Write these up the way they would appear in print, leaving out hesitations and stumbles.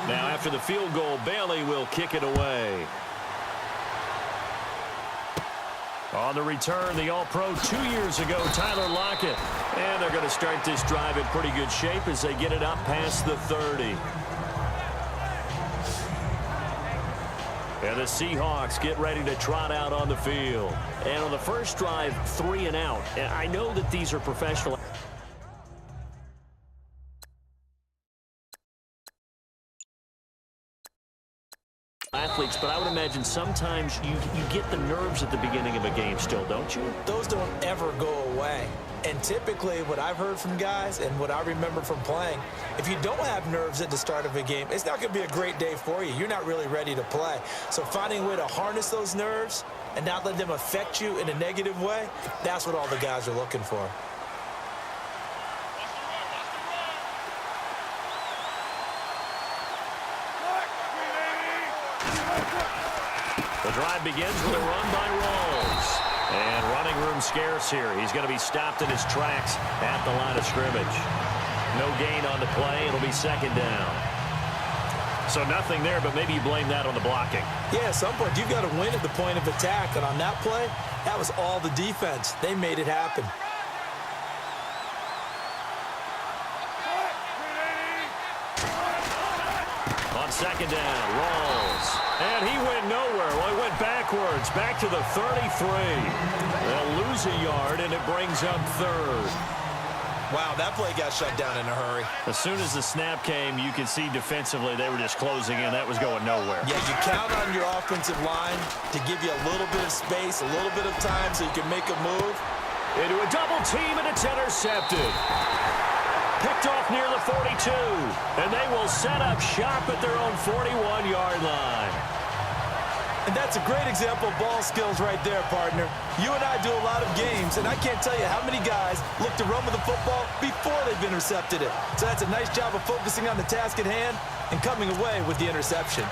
Now, after the field goal, Bailey will kick it away. On the return, the All-Pro 2 years ago, Tyler Lockett. And they're going to start this drive in pretty good shape as they get it up past the 30. And the Seahawks get ready to trot out on the field. And on the first drive, 3 and out. And I know that these are professional athletes, but I would imagine sometimes you get the nerves at the beginning of a game still, don't you? Those don't ever go away. And typically what I've heard from guys and what I remember from playing, if you don't have nerves at the start of a game, it's not going to be a great day for you. You're not really ready to play. So finding a way to harness those nerves and not let them affect you in a negative way, that's what all the guys are looking for. The drive begins with a run by Rawls. And running room scarce here. He's going to be stopped in his tracks at the line of scrimmage. No gain on the play. It'll be second down. So nothing there, but maybe you blame that on the blocking. Yeah, at some point you've got to win at the point of attack. And on that play, that was all the defense. They made it happen. On second down, Rawls. And he went nowhere. Well, he went backwards, back to the 33. They'll lose a yard, and it brings up third. Wow, that play got shut down in a hurry. As soon as the snap came, you could see defensively they were just closing in. That was going nowhere. Yeah, you count on your offensive line to give you a little bit of space, a little bit of time so you can make a move. Into a double team, and it's intercepted. Picked off near the 42, and they will set up shop at their own 41-yard line. And that's a great example of ball skills right there, partner. You and I do a lot of games, and I can't tell you how many guys look to run with the football before they've intercepted it. So that's a nice job of focusing on the task at hand and coming away with the interception.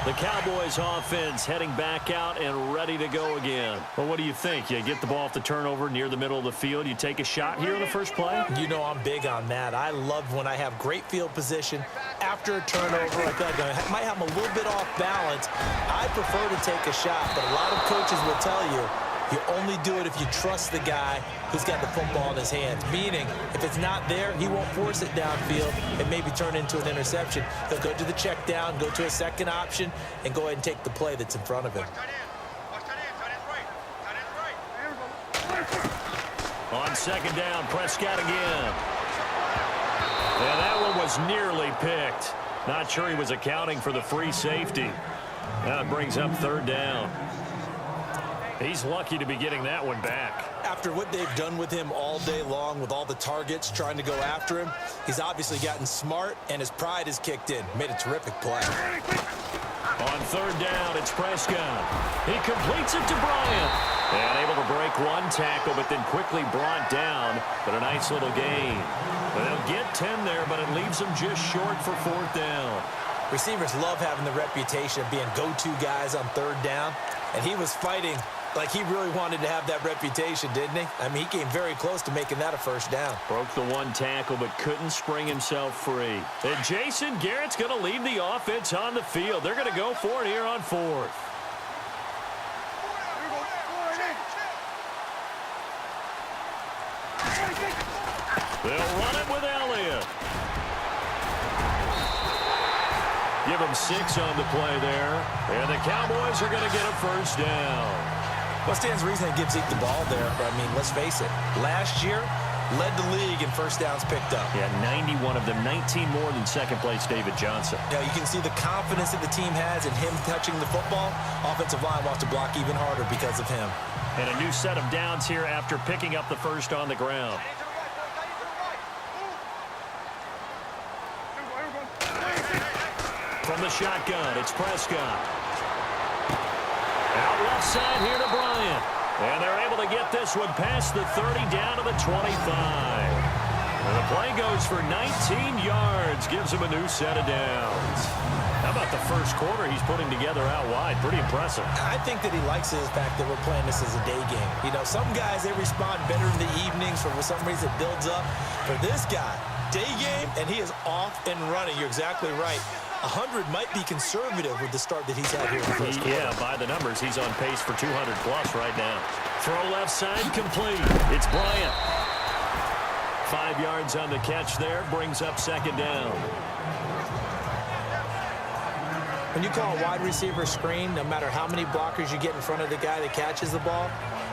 The Cowboys offense heading back out and ready to go again. Well, what do you think? You get the ball off the turnover near the middle of the field. You take a shot here on the first play? You know I'm big on that. I love when I have great field position after a turnover like that. I might have them a little bit off balance. I prefer to take a shot, but a lot of coaches will tell you you only do it if you trust the guy who's got the football in his hands. Meaning, if it's not there, he won't force it downfield and maybe turn into an interception. He'll go to the check down, go to a second option, and go ahead and take the play that's in front of him. On second down, Prescott again. And that one was nearly picked. Not sure he was accounting for the free safety. Now it brings up third down. He's lucky to be getting that one back. After what they've done with him all day long with all the targets trying to go after him, he's obviously gotten smart, and his pride has kicked in. Made a terrific play. On third down, it's Prescott. He completes it to Bryant. And able to break one tackle, but then quickly brought down. But a nice little gain. They'll get 10 there, but it leaves them just short for fourth down. Receivers love having the reputation of being go-to guys on third down, and he was fighting like he really wanted to have that reputation, didn't he? I mean, he came very close to making that a first down. Broke the one tackle, but couldn't spring himself free. And Jason Garrett's going to lead the offense on the field. They're going to go for it here on fourth. They'll run it with Elliott. Give him 6 on the play there. And the Cowboys are going to get a first down. What stands to reason it gives Zeke the ball there? I mean, let's face it. Last year, led the league in first downs picked up. Yeah, 91 of them, 19 more than second place David Johnson. Yeah, you can see the confidence that the team has in him touching the football. Offensive line wants to block even harder because of him. And a new set of downs here after picking up the first on the ground. From the shotgun, it's Prescott. Out left side here to Bryant. And they're able to get this one past the 30 down to the 25. And the play goes for 19 yards. Gives him a new set of downs. How about the first quarter he's putting together out wide? Pretty impressive. I think that he likes the fact that we're playing this as a day game. You know, some guys, they respond better in the evenings for some reason it builds up. For this guy, day game, and he is off and running. You're exactly right. 100 might be conservative with the start that he's had here in the first quarter. Yeah, by the numbers, he's on pace for 200-plus right now. Throw left side, complete. It's Bryant. 5 yards on the catch there, brings up second down. When you call a wide receiver screen, no matter how many blockers you get in front of the guy that catches the ball,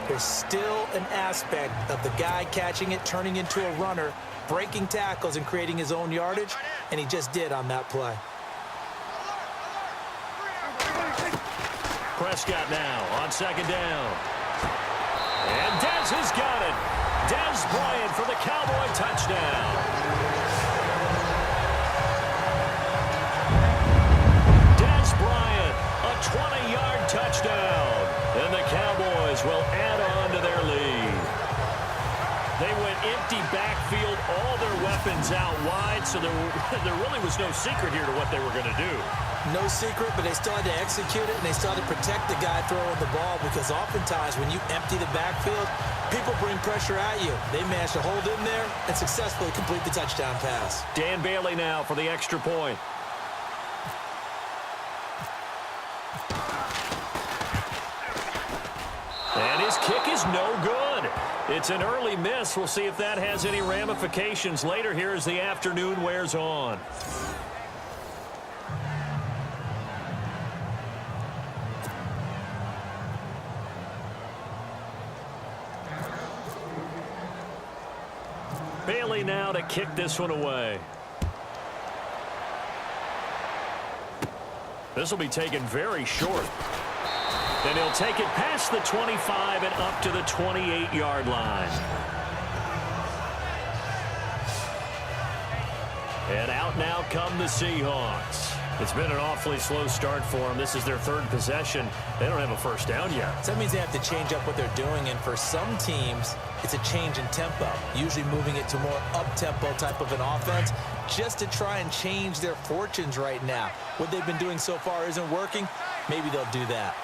there's still an aspect of the guy catching it, turning into a runner, breaking tackles and creating his own yardage, and he just did on that play. Prescott now on second down. And Dez has got it. Dez Bryant for the Cowboy touchdown. Dez Bryant, a 20-yard touchdown. And the Cowboys will add on to their lead. They went empty backfield, all their weapons out wide, so there really was no secret here to what they were going to do. No secret, but they still had to execute it, and they still had to protect the guy throwing the ball, because oftentimes when you empty the backfield, people bring pressure at you. They managed to hold in there and successfully complete the touchdown pass. Dan Bailey now for the extra point. And his kick is no good. It's an early miss. We'll see if that has any ramifications later here as the afternoon wears on. Bailey now to kick this one away. This will be taken very short. And he'll take it past the 25 and up to the 28-yard line. And out now come the Seahawks. It's been an awfully slow start for them. This is their third possession. They don't have a first down yet. So that means they have to change up what they're doing, and for some teams, it's a change in tempo, usually moving it to more up-tempo type of an offense just to try and change their fortunes right now. What they've been doing so far isn't working. Maybe they'll do that.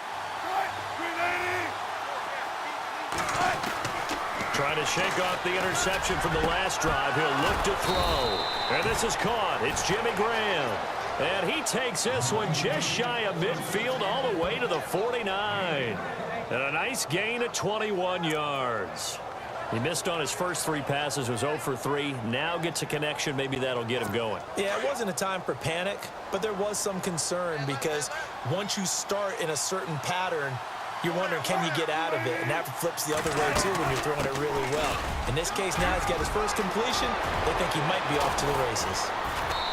Trying to shake off the interception from the last drive. He'll look to throw. And this is caught. It's Jimmy Graham. And he takes this one just shy of midfield all the way to the 49. And a nice gain of 21 yards. He missed on his first 3 passes, was 0 for 3. Now gets a connection. Maybe that'll get him going. Yeah, it wasn't a time for panic, but there was some concern because once you start in a certain pattern, you're wondering, can you get out of it? And that flips the other way, too, when you're throwing it really well. In this case, now he's got his first completion. They think he might be off to the races.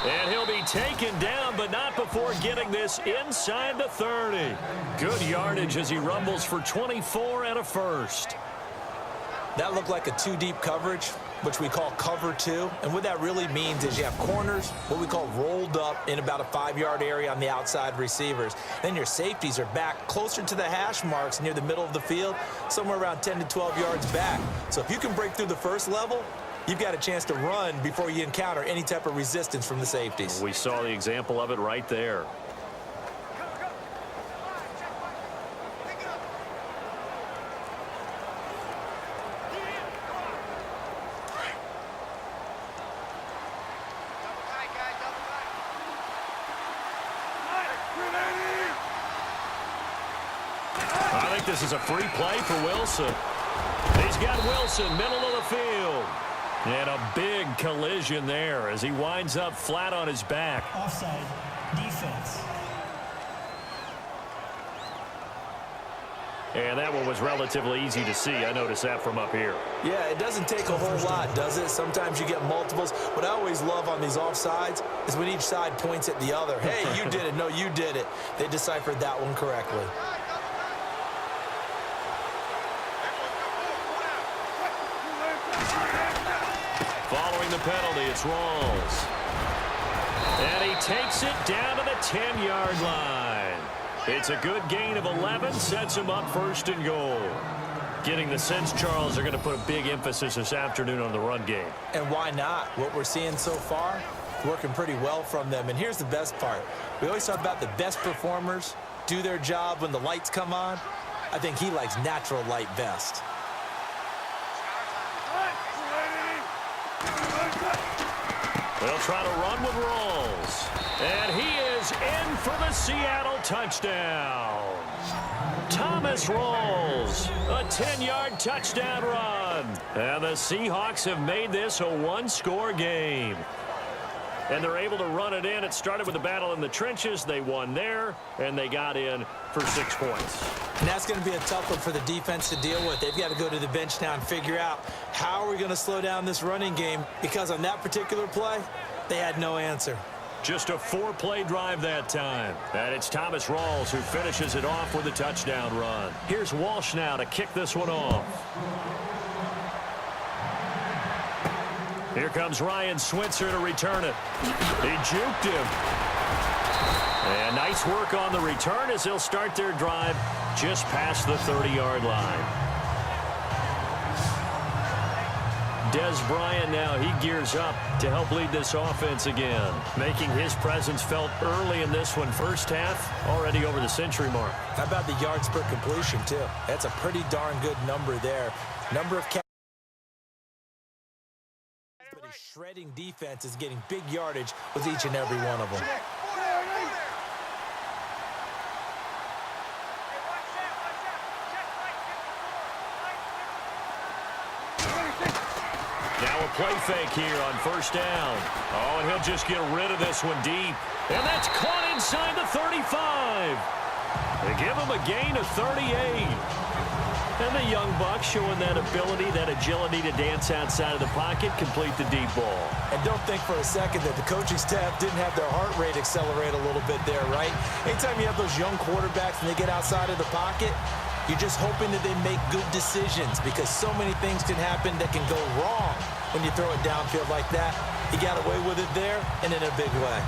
And he'll be taken down, but not before getting this inside the 30. Good yardage as he rumbles for 24 and a first. That looked like a 2-deep coverage, which we call cover 2. And what that really means is you have corners, what we call rolled up in about a 5-yard area on the outside receivers. Then your safeties are back closer to the hash marks near the middle of the field, somewhere around 10 to 12 yards back. So if you can break through the first level, you've got a chance to run before you encounter any type of resistance from the safeties. We saw the example of it right there. I think this is a free play for Wilson. He's got Wilson, middle of the field. And a big collision there as he winds up flat on his back. Offside, defense. And that one was relatively easy to see. I noticed that from up here. Yeah, it doesn't take a whole lot, does it? Sometimes you get multiples. What I always love on these offsides is when each side points at the other. Hey, you did it. No, you did it. They deciphered that one correctly. Following the penalty, it's Rawls. And he takes it down to the 10-yard line. It's a good gain of 11, sets him up first and goal. Getting the sense, Charles, they're going to put a big emphasis this afternoon on the run game. And why not? What we're seeing so far, working pretty well from them. And here's the best part. We always talk about the best performers do their job when the lights come on. I think he likes natural light best. They'll try to run with Rawls. And he is in for the Seattle touchdown. Thomas Rawls, a 10-yard touchdown run. And the Seahawks have made this a one-score game. And they're able to run it in. It started with a battle in the trenches. They won there, and they got in for 6 points. And that's going to be a tough one for the defense to deal with. They've got to go to the bench now and figure out how are we going to slow down this running game, because on that particular play, they had no answer. Just a 4-play drive that time. And it's Thomas Rawls who finishes it off with a touchdown run. Here's Walsh now to kick this one off. Here comes Ryan Switzer to return it. He juked him. And nice work on the return as they'll start their drive just past the 30-yard line. Des Bryant now, he gears up to help lead this offense again, making his presence felt early in this one. First half, already over the century mark. How about the yards per completion, too? That's a pretty darn good number there. Number of catches. But a shredding defense is getting big yardage with each and every one of them. Now a play fake here on first down. Oh, and he'll just get rid of this one deep. And that's caught inside the 35. They give him a gain of 38. And the young buck showing that ability, that agility to dance outside of the pocket, complete the deep ball. And don't think for a second that the coaching staff didn't have their heart rate accelerate a little bit there, right? Anytime you have those young quarterbacks and they get outside of the pocket, you're just hoping that they make good decisions, because so many things can happen that can go wrong when you throw it downfield like that. He got away with it there and in a big way.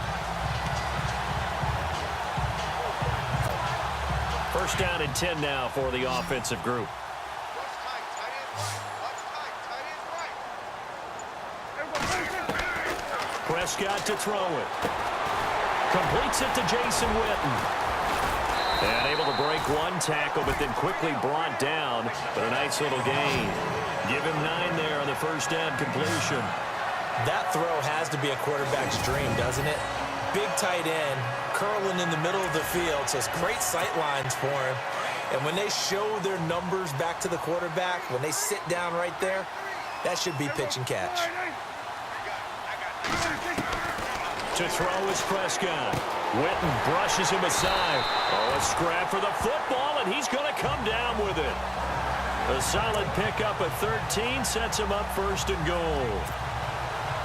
First down and 10 now for the offensive group. Prescott to throw it. Completes it to Jason Witten. And able to break one tackle, but then quickly brought down. But a nice little gain. Give him 9 there on the first down completion. That throw has to be a quarterback's dream, doesn't it? Big tight end, curling in the middle of the field, so it's great sight lines for him. And when they show their numbers back to the quarterback, when they sit down right there, that should be pitch and catch. To throw is Prescott. Witten brushes him aside. Oh, a scrap for the football, and he's going to come down with it. A solid pickup at 13 sets him up first and goal.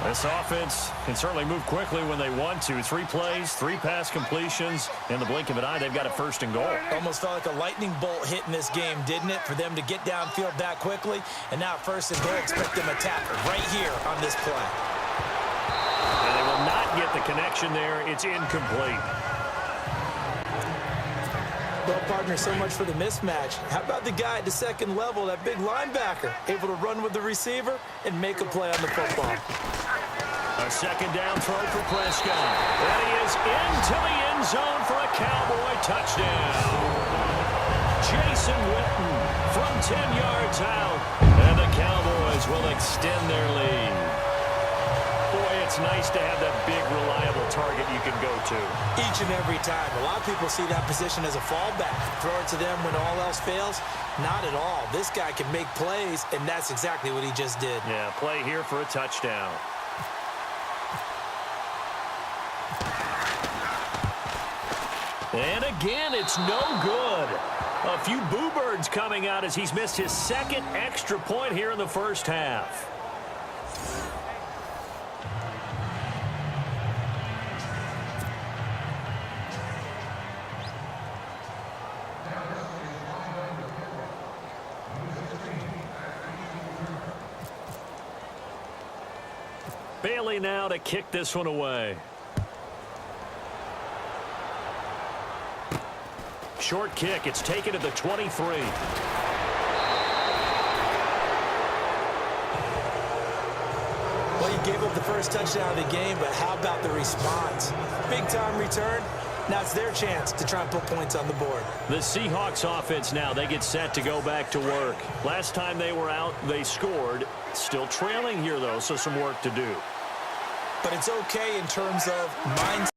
This offense can certainly move quickly when they want to. 3 plays, 3 pass completions. In the blink of an eye, they've got a first and goal. Almost felt like a lightning bolt hit in this game, didn't it? For them to get downfield that quickly. And now first and goal, expect them to tap right here on this play. And they will not get the connection there. It's incomplete. Well, partner, so much for the mismatch. How about the guy at the second level, that big linebacker, able to run with the receiver and make a play on the football? A second down throw for Prescott. And he is into the end zone for a Cowboy touchdown. Jason Witten from 10 yards out. And the Cowboys will extend their lead. Boy, it's nice to have that big, reliable target you can go to. Each and every time. A lot of people see that position as a fallback. Throw it to them when all else fails. Not at all. This guy can make plays, and that's exactly what he just did. Yeah, play here for a touchdown. And again, it's no good. A few boo birds coming out as he's missed his second extra point here in the first half. Bailey now to kick this one away. Short kick. It's taken to the 23. Well, you gave up the first touchdown of the game, but how about the response? Big-time return. Now it's their chance to try and put points on the board. The Seahawks offense now, they get set to go back to work. Last time they were out, they scored. Still trailing here, though, so some work to do. but it's okay in terms of mindset.